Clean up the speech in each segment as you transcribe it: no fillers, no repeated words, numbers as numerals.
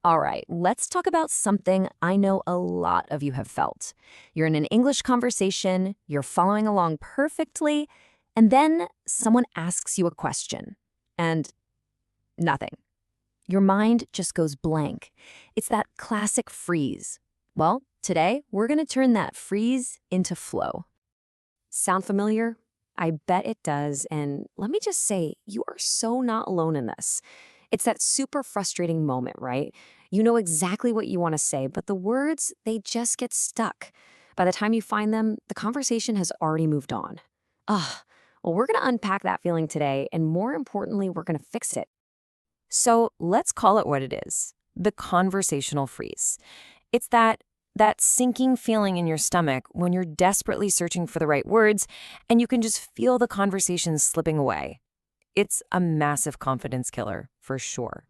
All right, let's talk about something I know a lot of you have felt. You're in an English conversation, you're following along perfectly, and then someone asks you a question, and nothing. Your mind just goes blank. It's that classic freeze. Well, today we're going to turn that freeze into flow. Sound familiar? I bet it does, and let me just say, you are so not alone in this. It's that super frustrating moment, right? You know exactly what you want to say, but the words, they just get stuck. By the time you find them, the conversation has already moved on. Well, we're going to unpack that feeling today, and more importantly, we're going to fix it. So let's call it what it is, the conversational freeze. It's that sinking feeling in your stomach when you're desperately searching for the right words, and you can just feel the conversation slipping away. It's a massive confidence killer, for sure.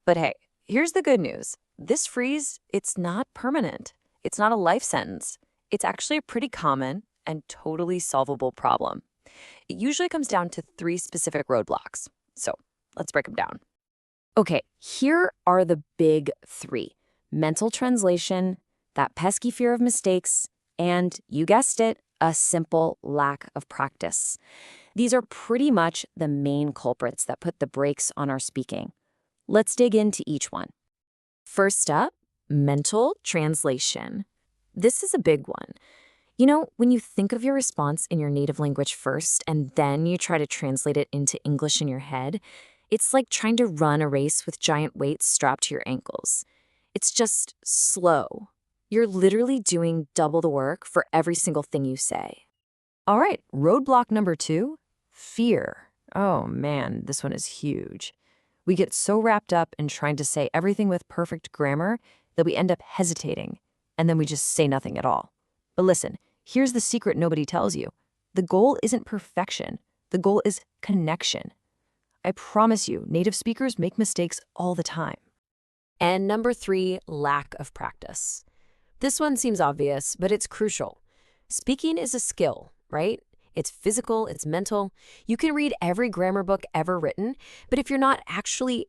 But hey, here's the good news. This freeze, it's not permanent. It's not a life sentence. It's actually a pretty common and totally solvable problem. It usually comes down to 3 specific roadblocks. So let's break them down. Okay, here are the big 3. Mental translation, that pesky fear of mistakes, and, you guessed it, a simple lack of practice. These are pretty much the main culprits that put the brakes on our speaking. Let's dig into each one. First up, mental translation. This is a big one. You know, when you think of your response in your native language first and then you try to translate it into English in your head, it's like trying to run a race with giant weights strapped to your ankles. It's just slow. You're literally doing double the work for every single thing you say. All right, roadblock number 2, fear. Oh man, this one is huge. We get so wrapped up in trying to say everything with perfect grammar that we end up hesitating, and then we just say nothing at all. But listen, here's the secret nobody tells you. The goal isn't perfection. The goal is connection. I promise you, native speakers make mistakes all the time. And number 3, lack of practice. This one seems obvious, but it's crucial. Speaking is a skill, right? It's physical, it's mental. You can read every grammar book ever written, but if you're not actually,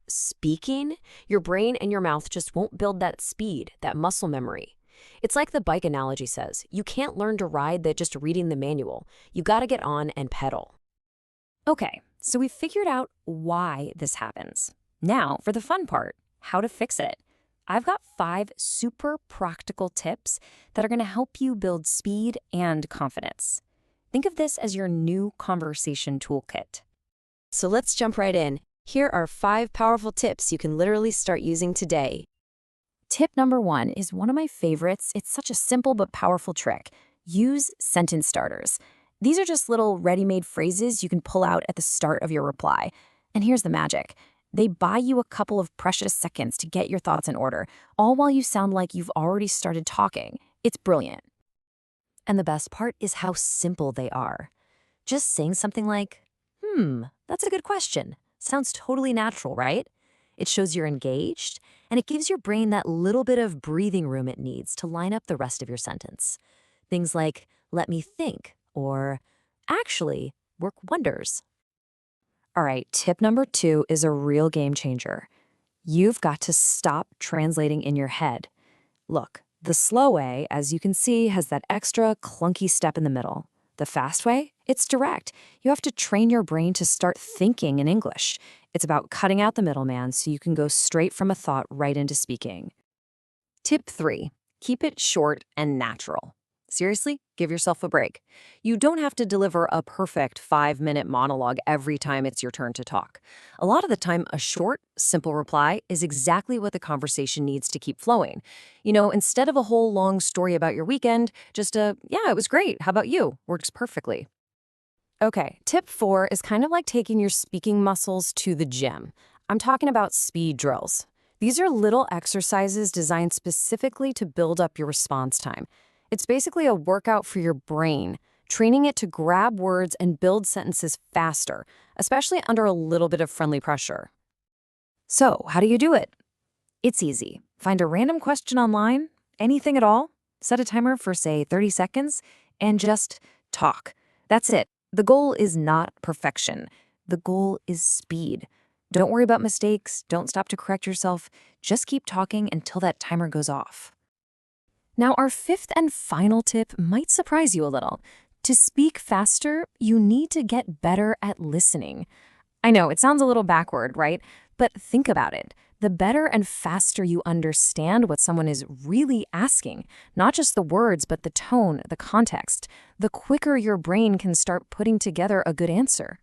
speaking, your brain and your mouth just won't build that speed, that muscle memory. It's like the bike analogy says, you can't learn to ride that just reading the manual. You gotta get on and pedal. Okay, so we figured out why this happens. Now, for the fun part, how to fix it. I've got 5 super practical tips that are going to help you build speed and confidence. Think of this as your new conversation toolkit. So let's jump right in. Here are 5 powerful tips you can literally start using today. Tip number 1 is one of my favorites. It's such a simple but powerful trick. Use sentence starters. These are just little ready-made phrases you can pull out at the start of your reply. And here's the magic. They buy you a couple of precious seconds to get your thoughts in order, all while you sound like you've already started talking. It's brilliant. And the best part is how simple they are. Just saying something like, that's a good question. Sounds totally natural, right? It shows you're engaged, and it gives your brain that little bit of breathing room it needs to line up the rest of your sentence. Things like, let me think, or actually work wonders. All right, tip number 2 is a real game changer. You've got to stop translating in your head. Look, the slow way, as you can see, has that extra clunky step in the middle. The fast way, it's direct. You have to train your brain to start thinking in English. It's about cutting out the middleman so you can go straight from a thought right into speaking. Tip 3, keep it short and natural. Seriously, give yourself a break. You don't have to deliver a perfect 5-minute monologue every time it's your turn to talk. A lot of the time, a short, simple reply is exactly what the conversation needs to keep flowing. Instead of a whole long story about your weekend, just yeah, it was great. How about you? Works perfectly. Okay, tip 4 is kind of like taking your speaking muscles to the gym. I'm talking about speed drills. These are little exercises designed specifically to build up your response time. It's basically a workout for your brain, training it to grab words and build sentences faster, especially under a little bit of friendly pressure. So, how do you do it? It's easy. Find a random question online, anything at all, set a timer for, say, 30 seconds, and just talk. That's it. The goal is not perfection. The goal is speed. Don't worry about mistakes. Don't stop to correct yourself. Just keep talking until that timer goes off. Now, our fifth and final tip might surprise you a little. To speak faster, you need to get better at listening. I know, it sounds a little backward, right? But think about it. The better and faster you understand what someone is really asking, not just the words, but the tone, the context, the quicker your brain can start putting together a good answer.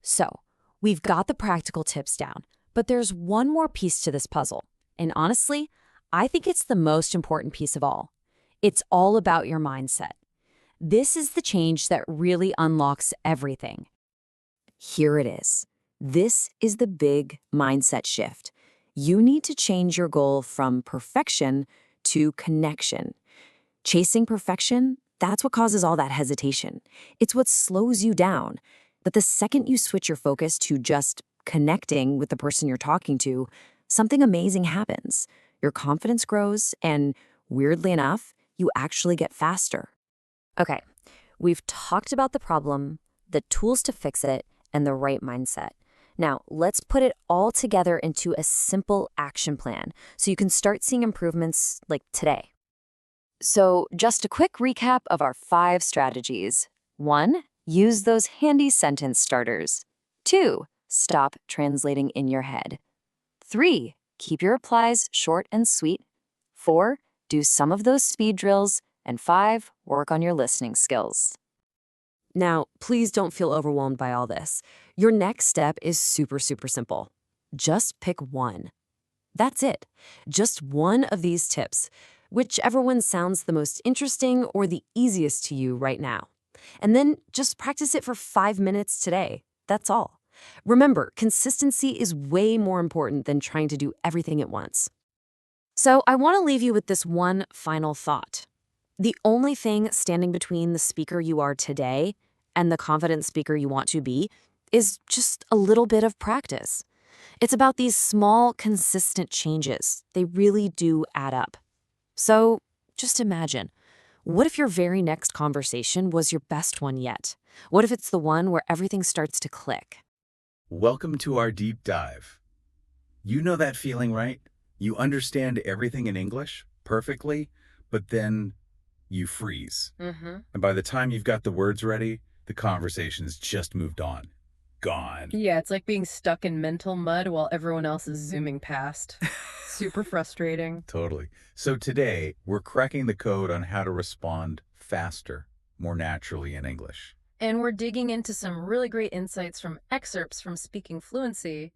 So, we've got the practical tips down, but there's one more piece to this puzzle. And honestly, I think it's the most important piece of all. It's all about your mindset. This is the change that really unlocks everything. Here it is. This is the big mindset shift. You need to change your goal from perfection to connection. Chasing perfection, that's what causes all that hesitation. It's what slows you down. But the second you switch your focus to just connecting with the person you're talking to, something amazing happens. Your confidence grows, and weirdly enough, you actually get faster. Okay, we've talked about the problem, the tools to fix it, and the right mindset. Now, let's put it all together into a simple action plan so you can start seeing improvements like today. So, just a quick recap of our 5 strategies. 1, use those handy sentence starters. 2, stop translating in your head. 3, keep your replies short and sweet. 4, do some of those speed drills. And 5, work on your listening skills. Now, please don't feel overwhelmed by all this. Your next step is super simple. Just pick one. That's it. Just one of these tips, whichever one sounds the most interesting or the easiest to you right now. And then just practice it for 5 minutes today. That's all. Remember, consistency is way more important than trying to do everything at once. So I want to leave you with this one final thought. The only thing standing between the speaker you are today and the confident speaker you want to be is just a little bit of practice. It's about these small, consistent changes. They really do add up. So just imagine, what if your very next conversation was your best one yet? What if it's the one where everything starts to click? Welcome to our deep dive. You know that feeling, right? You understand everything in English perfectly, but then you freeze. And by the time you've got the words ready, the conversation has just moved on. Gone. Yeah, it's like being stuck in mental mud while everyone else is zooming past. Super frustrating. Totally. So today, we're cracking the code on how to respond faster, more naturally in English. And we're digging into some really great insights from excerpts from Speaking Fluency,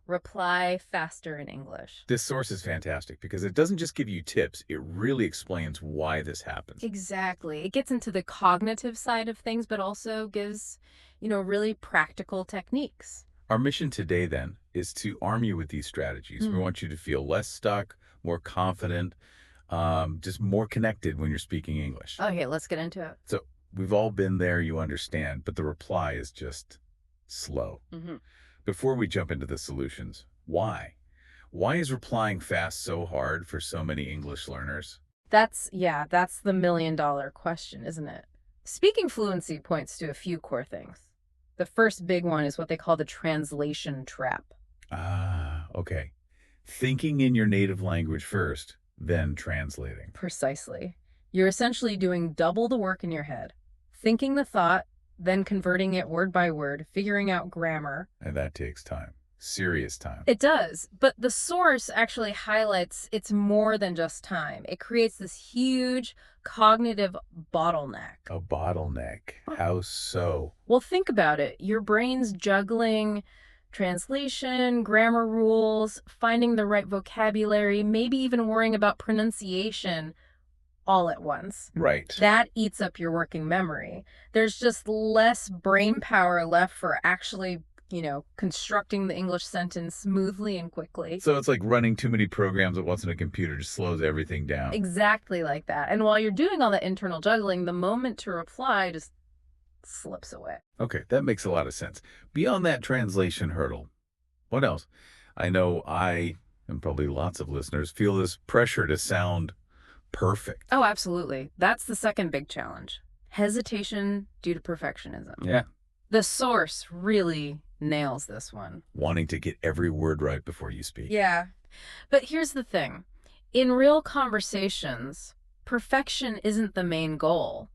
Reply Faster in English. This source is fantastic because it doesn't just give you tips, it really explains why this happens. Exactly. It gets into the cognitive side of things, but also gives, really practical techniques. Our mission today, then, is to arm you with these strategies. We want you to feel less stuck, more confident, just more connected when you're speaking English. Okay, let's get into it. So we've all been there, you understand, but the reply is just slow. Before we jump into the solutions, why? Why is replying fast so hard for so many English learners? That's the million-dollar question, isn't it? Speaking Fluency points to a few core things. The first big one is what they call the translation trap. Okay. Thinking in your native language first, then translating. Precisely. You're essentially doing double the work in your head. Thinking the thought, then converting it word by word, figuring out grammar. And that takes time. Serious time. It does, but the source actually highlights it's more than just time. It creates this huge cognitive bottleneck. A bottleneck? How so? Well, think about it. Your brain's juggling translation, grammar rules, finding the right vocabulary, maybe even worrying about pronunciation all at once. Right. That eats up your working memory. There's just less brain power left for actually, constructing the English sentence smoothly and quickly. So it's like running too many programs at once in a computer just slows everything down. Exactly like that. And while you're doing all that internal juggling, the moment to reply just slips away. Okay, that makes a lot of sense. Beyond that translation hurdle, what else? I know I, and probably lots of listeners, feel this pressure to sound perfect. Oh, absolutely. That's the second big challenge. Hesitation due to perfectionism. Yeah. The source really nails this one. Wanting to get every word right before you speak. Yeah. But here's the thing. In real conversations, perfection isn't the main goal.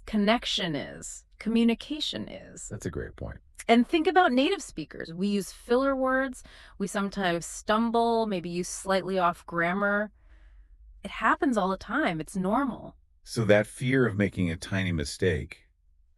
Connection is. Communication is. That's a great point. And think about native speakers. We use filler words. We sometimes stumble, maybe use slightly off grammar. It happens all the time. It's normal. So that fear of making a tiny mistake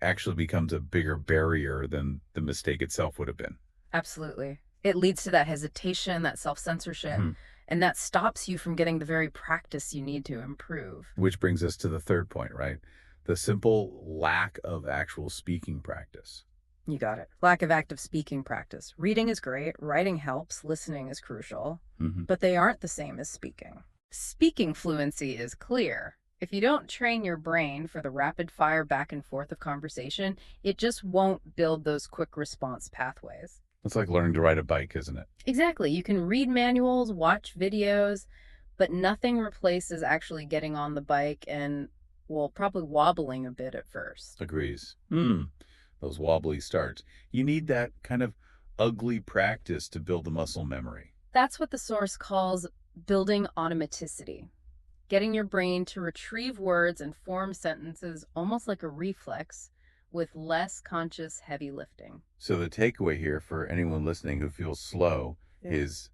actually becomes a bigger barrier than the mistake itself would have been. Absolutely. It leads to that hesitation, that self-censorship, and that stops you from getting the very practice you need to improve. Which brings us to the third point, right? The simple lack of actual speaking practice. You got it. Lack of active speaking practice. Reading is great, writing helps, listening is crucial, but they aren't the same as speaking. Speaking fluency is clear. If you don't train your brain for the rapid fire back and forth of conversation, it just won't build those quick response pathways. It's like learning to ride a bike, isn't it? Exactly. You can read manuals, watch videos, but nothing replaces actually getting on the bike and, well, probably wobbling a bit at first. Agrees. Those wobbly starts. You need that kind of ugly practice to build the muscle memory. That's what the source calls building automaticity. Getting your brain to retrieve words and form sentences almost like a reflex with less conscious heavy lifting. So the takeaway here for anyone listening who feels slow is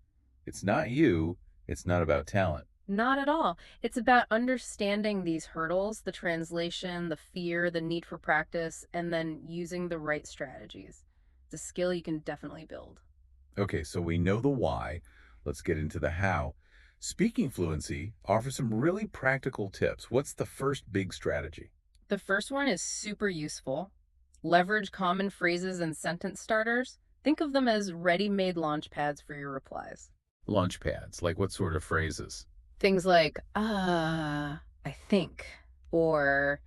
it's not you, it's not about talent. Not at all. It's about understanding these hurdles, the translation, the fear, the need for practice, and then using the right strategies. It's a skill you can definitely build. Okay, so we know the why. Let's get into the how. Speaking fluency offers some really practical tips. What's the first big strategy? The first one is super useful. Leverage common phrases and sentence starters. Think of them as ready-made launch pads for your replies. Launch pads, like what sort of phrases? Things like, I think, or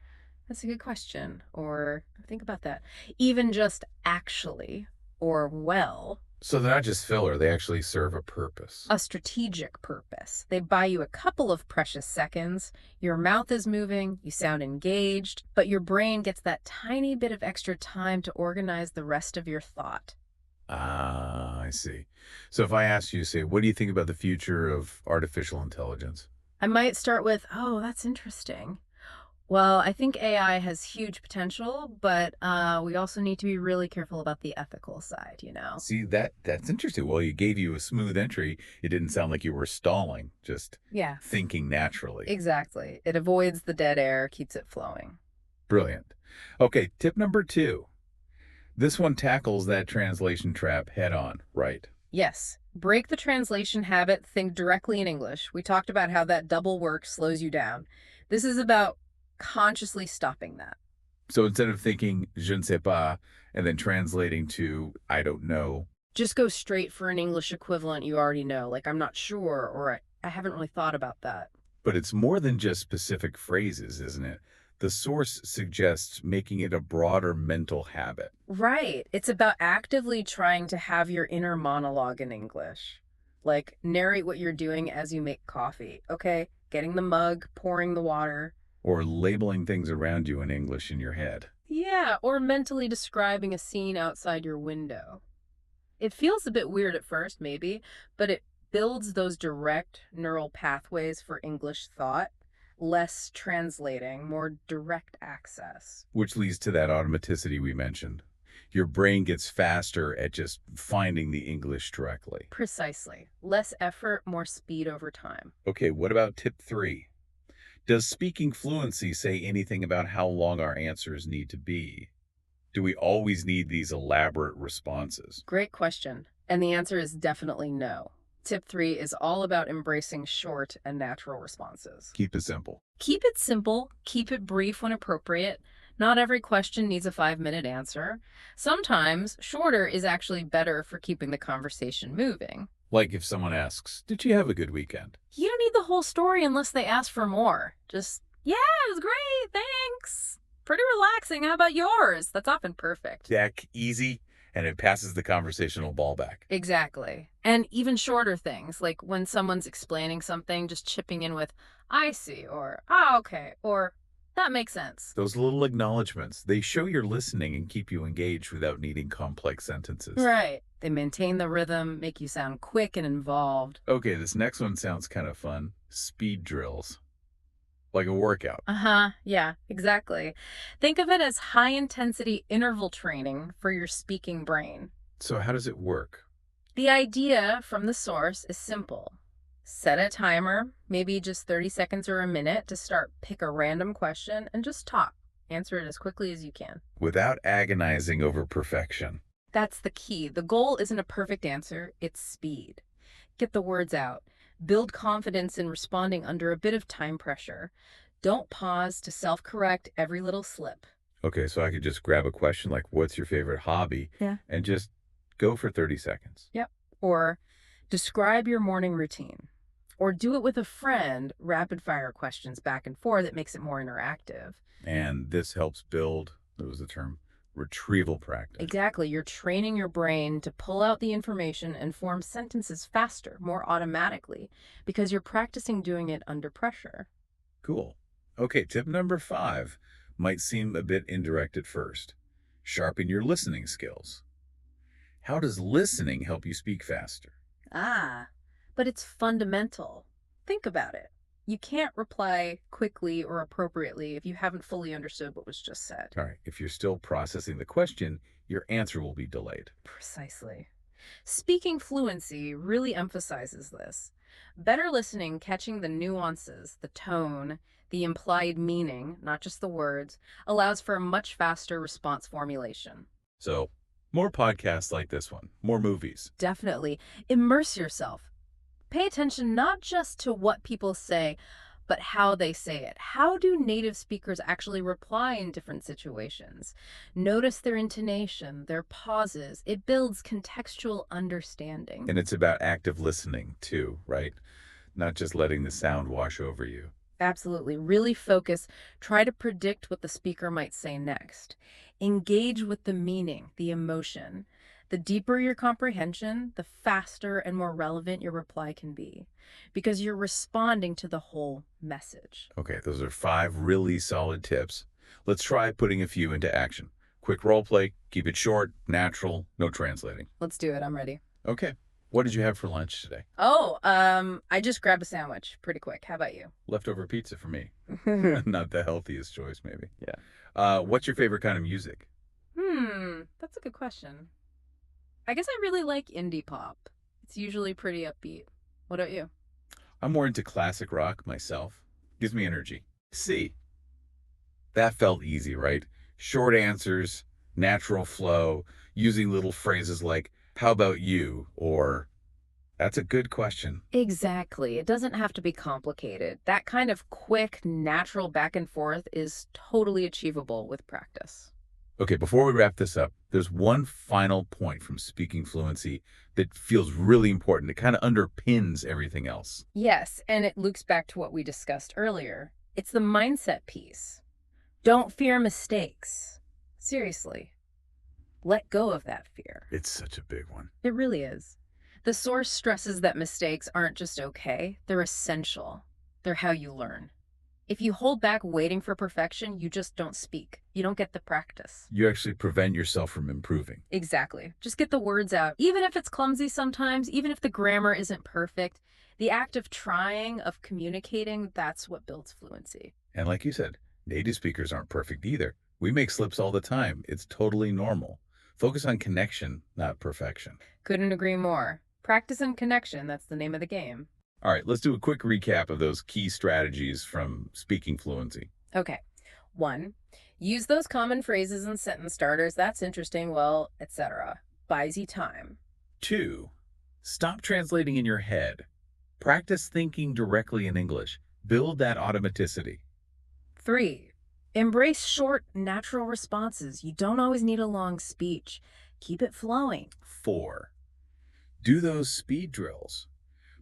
that's a good question, or think about that. Even just actually, or well. So they're not just filler, they actually serve a purpose. A strategic purpose. They buy you a couple of precious seconds. Your mouth is moving, you sound engaged, but your brain gets that tiny bit of extra time to organize the rest of your thought. Ah, I see. So if I asked you, say, what do you think about the future of artificial intelligence? I might start with, oh, that's interesting. Well, I think AI has huge potential, but we also need to be really careful about the ethical side, you know? See, that's interesting. Well, you gave you a smooth entry. It didn't sound like you were stalling, just thinking naturally. Exactly. It avoids the dead air, keeps it flowing. Brilliant. Okay, tip number 2. This one tackles that translation trap head on, right? Yes. Break the translation habit, think directly in English. We talked about how that double work slows you down. This is about consciously stopping that. So instead of thinking je ne sais pas and then translating to I don't know, just go straight for an English equivalent you already know, like I'm not sure, or I haven't really thought about that. But it's more than just specific phrases, isn't it? The source suggests making it a broader mental habit. Right. It's about actively trying to have your inner monologue in English. Like narrate what you're doing as you make coffee, okay? Getting the mug, pouring the water. Or labeling things around you in English in your head. Yeah, or mentally describing a scene outside your window. It feels a bit weird at first, maybe, but it builds those direct neural pathways for English thought, less translating, more direct access. Which leads to that automaticity we mentioned. Your brain gets faster at just finding the English directly. Precisely. Less effort, more speed over time. Okay, what about tip 3? Does speaking fluency say anything about how long our answers need to be? Do we always need these elaborate responses? Great question. And the answer is definitely no. Tip 3 is all about embracing short and natural responses. Keep it simple. Keep it simple. Keep it brief when appropriate. Not every question needs a 5-minute answer. Sometimes shorter is actually better for keeping the conversation moving. Like if someone asks, did you have a good weekend? You don't need the whole story unless they ask for more. Just, yeah, it was great, thanks. Pretty relaxing, how about yours? That's often perfect. Deck, easy, and it passes the conversational ball back. Exactly. And even shorter things, like when someone's explaining something, just chipping in with, I see, or, ah, okay, or, That makes sense. Those little acknowledgments, they show you're listening and keep you engaged without needing complex sentences. Right. They maintain the rhythm, make you sound quick and involved. Okay, this next one sounds kind of fun. Speed drills. Like a workout. Yeah, exactly. Think of it as high-intensity interval training for your speaking brain. So how does it work? The idea from the source is simple. Set a timer, maybe just 30 seconds or a minute, to pick a random question and just talk. Answer it as quickly as you can. Without agonizing over perfection. That's the key. The goal isn't a perfect answer, it's speed. Get the words out. Build confidence in responding under a bit of time pressure. Don't pause to self-correct every little slip. Okay, so I could just grab a question like, what's your favorite hobby? Yeah. And just go for 30 seconds. Yep. Or describe your morning routine. Or do it with a friend, rapid-fire questions back and forth. It makes it more interactive. And this helps build, that was the term, retrieval practice. Exactly. You're training your brain to pull out the information and form sentences faster, more automatically, because you're practicing doing it under pressure. Cool. Okay, tip number 5 might seem a bit indirect at first. Sharpen your listening skills. How does listening help you speak faster? But it's fundamental. Think about it. You can't reply quickly or appropriately if you haven't fully understood what was just said. All right, if you're still processing the question, your answer will be delayed. Precisely. Speaking fluency really emphasizes this. Better listening, catching the nuances, the tone, the implied meaning, not just the words, allows for a much faster response formulation. So, more podcasts like this one, more movies. Definitely. Immerse yourself. Pay attention not just to what people say, but how they say it. How do native speakers actually reply in different situations? Notice their intonation, their pauses. It builds contextual understanding. And it's about active listening too, right? Not just letting the sound wash over you. Absolutely. Really focus. Try to predict what the speaker might say next. Engage with the meaning, the emotion. The deeper your comprehension, the faster and more relevant your reply can be, because you're responding to the whole message. Okay, those are 5 really solid tips. Let's try putting a few into action. Quick role play, keep it short, natural, no translating. Let's do it. I'm ready. Okay, what did you have for lunch today? I just grabbed a sandwich. Pretty quick. How about you? Leftover pizza for me. Not the healthiest choice, maybe. Yeah. What's your favorite kind of music? That's a good question. I guess I really like indie pop. It's usually pretty upbeat. What about you? I'm more into classic rock myself. Gives me energy. C. That felt easy, right? Short answers, natural flow, using little phrases like, how about you? Or, that's a good question. Exactly. It doesn't have to be complicated. That kind of quick, natural back and forth is totally achievable with practice. Okay, before we wrap this up, there's one final point from speaking fluency that feels really important. It kind of underpins everything else. Yes, and it loops back to what we discussed earlier. It's the mindset piece. Don't fear mistakes. Seriously. Let go of that fear. It's such a big one. It really is. The source stresses that mistakes aren't just okay, they're essential. They're how you learn. If you hold back waiting for perfection, you just don't speak. You don't get the practice. You actually prevent yourself from improving. Exactly. Just get the words out. Even if it's clumsy sometimes, even if the grammar isn't perfect, the act of trying, of communicating, that's what builds fluency. And like you said, native speakers aren't perfect either. We make slips all the time. It's totally normal. Focus on connection, not perfection. Couldn't agree more. Practice and connection, that's the name of the game. All right, let's do a quick recap of those key strategies from speaking fluency. Okay. 1, use those common phrases and sentence starters. That's interesting, well, etc. Buys you time. 2, stop translating in your head. Practice thinking directly in English. Build that automaticity. 3, embrace short, natural responses. You don't always need a long speech. Keep it flowing. 4, do those speed drills.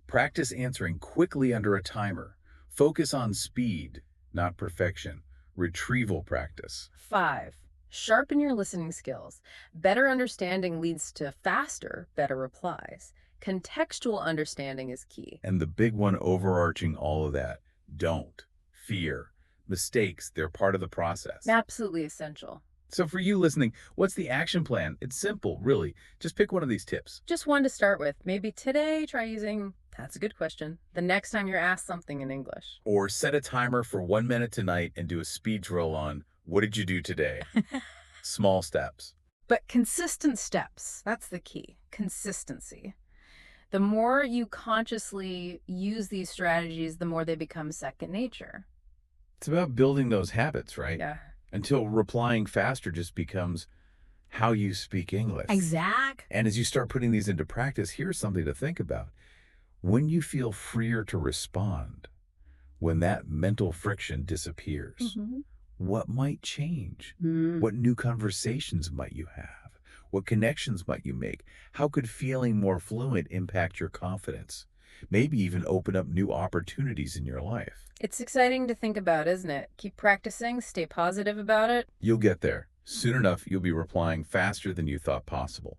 Practice answering quickly under a timer. Focus on speed, not perfection. Retrieval practice. 5, sharpen your listening skills. Better understanding leads to faster, better replies. Contextual understanding is key. And the big one overarching all of that, don't fear Mistakes, they're part of the process. Absolutely essential. So for you listening, what's the action plan? It's simple, really. Just pick one of these tips. Just one to start with. Maybe today try using, that's a good question, the next time you're asked something in English. Or set a timer for 1 minute tonight and do a speed drill on what did you do today? Small steps. But consistent steps, that's the key. Consistency. The more you consciously use these strategies, the more they become second nature. It's about building those habits, right? Yeah. Until replying faster just becomes how you speak English. Exact. And as you start putting these into practice, here's something to think about. When you feel freer to respond, when that mental friction disappears, what might change? What new conversations might you have? What connections might you make? How could feeling more fluent impact your confidence? Maybe even open up new opportunities in your life. It's exciting to think about, isn't it? Keep practicing, stay positive about it. You'll get there. Soon enough, you'll be replying faster than you thought possible.